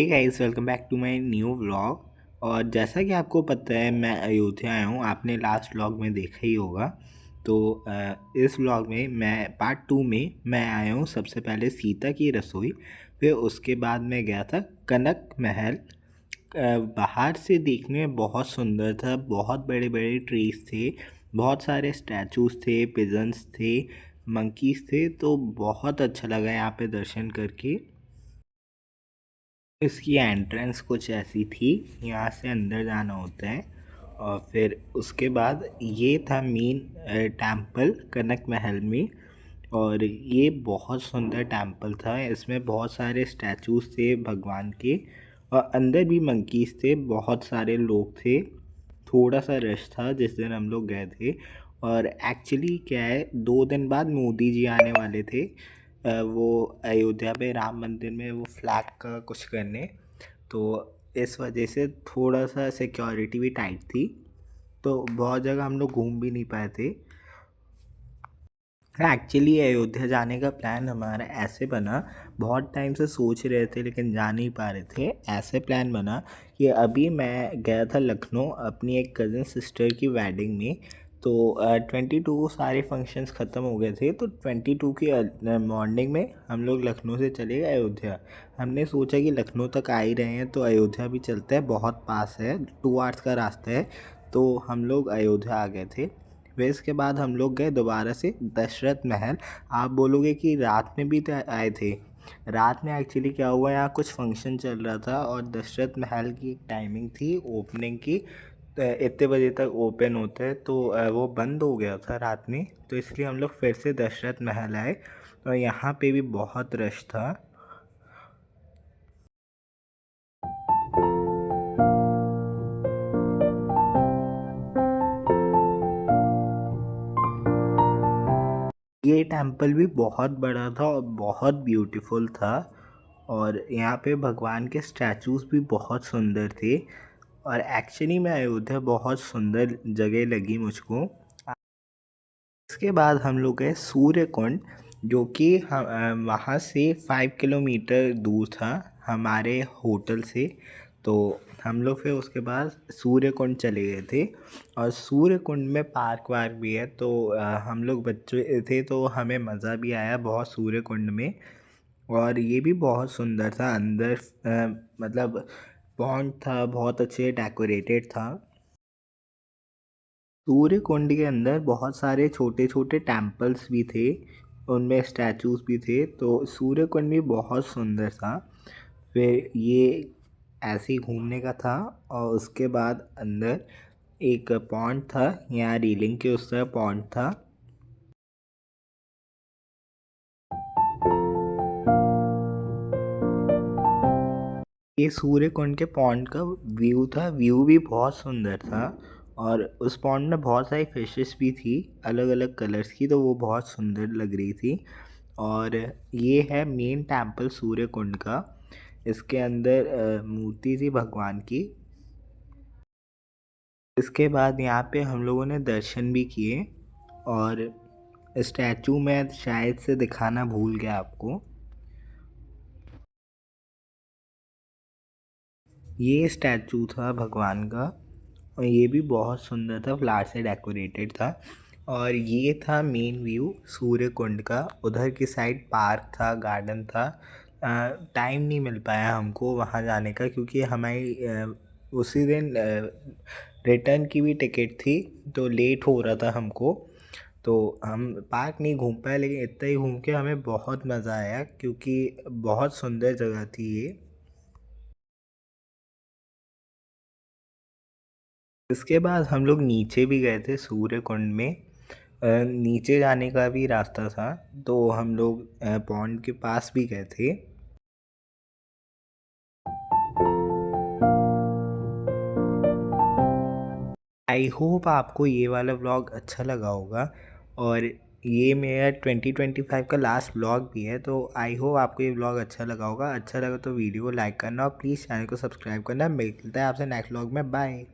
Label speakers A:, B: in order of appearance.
A: Hey guys, welcome back to my new vlog. और जैसा कि आपको पता है मैं अयोध्या आया हूँ। आपने लास्ट व्लॉग में देखा ही होगा। तो इस व्लॉग में मैं पार्ट 2 में मैं आया हूँ सबसे पहले सीता की रसोई। फिर उसके बाद मैं गया था कनक महल। बाहर से देखने में बहुत सुंदर था। बहुत बड़े बड़े ट्रीज थे, बहुत सारे स्टैचूज थे, पिजन्स थे, मंकीज थे। तो बहुत अच्छा लगा यहाँ पे दर्शन करके। इसकी एंट्रेंस कुछ ऐसी थी, यहाँ से अंदर जाना होता है। और फिर उसके बाद ये था मेन टेम्पल कनक महल में। और ये बहुत सुंदर टेम्पल था। इसमें बहुत सारे स्टैचूज थे भगवान के, और अंदर भी मंकीज थे। बहुत सारे लोग थे। थोड़ा सा रश था जिस दिन हम लोग गए थे। और एक्चुअली क्या है, 2 दिन बाद मोदी जी आने वाले थे। वो अयोध्या पे राम मंदिर में वो फ्लैग का कुछ करने। तो इस वजह से थोड़ा सा सिक्योरिटी भी टाइट थी, तो बहुत जगह हम लोग घूम भी नहीं पाए थे। एक्चुअली अयोध्या जाने का प्लान हमारा ऐसे बना, बहुत टाइम से सोच रहे थे लेकिन जा नहीं पा रहे थे। ऐसे प्लान बना कि अभी मैं गया था लखनऊ अपनी एक कज़न सिस्टर की वेडिंग में। तो 22 को सारे फंक्शंस ख़त्म हो गए थे, तो 22 की मॉर्निंग में हम लोग लखनऊ से चले गए अयोध्या। हमने सोचा कि लखनऊ तक आ ही रहे हैं तो अयोध्या भी चलते हैं, बहुत पास है, 2 आवर्स का रास्ता है। तो हम लोग अयोध्या आ गए थे। फिर इसके बाद हम लोग गए दोबारा से दशरथ महल। आप बोलोगे कि रात में भी आए थे। रात में एक्चुअली क्या हुआ, यहाँ कुछ फंक्शन चल रहा था और दशरथ महल की एक टाइमिंग थी ओपनिंग की। तो इतने बजे तक ओपन होता है, तो वो बंद हो गया था रात में। तो इसलिए हम लोग फिर से दशरथ महल आए, और यहाँ पे भी बहुत रश था। ये टेम्पल भी बहुत बड़ा था और बहुत ब्यूटीफुल था। और यहाँ पे भगवान के स्टैचूज़ भी बहुत सुंदर थे। और एक्चुअली में अयोध्या बहुत सुंदर जगह लगी मुझको। इसके बाद हम लोग गए सूर्य कुंड, जो कि वहाँ से 5 किलोमीटर दूर था हमारे होटल से। तो हम लोग फिर उसके बाद सूर्य कुंड चले गए थे। और सूर्य कुंड में पार्क वार्क भी है, तो हम लोग बच्चे थे तो हमें मज़ा भी आया बहुत सूर्य कुंड में। और ये भी बहुत सुंदर था अंदर। मतलब पॉन्ड था, बहुत अच्छे डेकोरेटेड था। सूर्य कुंड के अंदर बहुत सारे छोटे छोटे टेम्पल्स भी थे, उनमें स्टैचूज भी थे। तो सूर्य कुंड भी बहुत सुंदर था। फिर ये ऐसे ही घूमने का था। और उसके बाद अंदर एक पॉन्ड था, यहाँ रीलिंग के उस तरह पॉन्ड था। ये सूर्य कुंड के पॉन्ड का व्यू था, व्यू भी बहुत सुंदर था। और उस पॉन्ड में बहुत सारी फिशेस भी थी, अलग अलग कलर्स की, तो वो बहुत सुंदर लग रही थी। और ये है मेन टेम्पल सूर्य कुंड का। इसके अंदर मूर्ति थी भगवान की। इसके बाद यहाँ पे हम लोगों ने दर्शन भी किए। और स्टैचू में शायद से दिखाना भूल गया आपको, ये स्टैचू था भगवान का। और ये भी बहुत सुंदर था, फ्लावर से डेकोरेटेड था। और ये था मेन व्यू सूर्य कुंड का। उधर की साइड पार्क था, गार्डन था। टाइम नहीं मिल पाया हमको वहाँ जाने का, क्योंकि हमारी उसी दिन रिटर्न की भी टिकट थी, तो लेट हो रहा था हमको। तो हम पार्क नहीं घूम पाए, लेकिन इतना ही घूम के हमें बहुत मज़ा आया, क्योंकि बहुत सुंदर जगह थी ये। इसके बाद हम लोग नीचे भी गए थे सूर्य कुंड में। नीचे जाने का भी रास्ता था, तो हम लोग पॉन्ड के पास भी गए थे। आई होप आपको ये वाला व्लॉग अच्छा लगा होगा। और ये मेरा 2025 का लास्ट व्लॉग भी है, तो आई होप आपको ये व्लॉग अच्छा लगा होगा। अच्छा लगा तो वीडियो को लाइक करना और प्लीज़ चैनल को सब्सक्राइब करना। मिलता है आपसे नेक्स्ट व्लॉग में। बाय।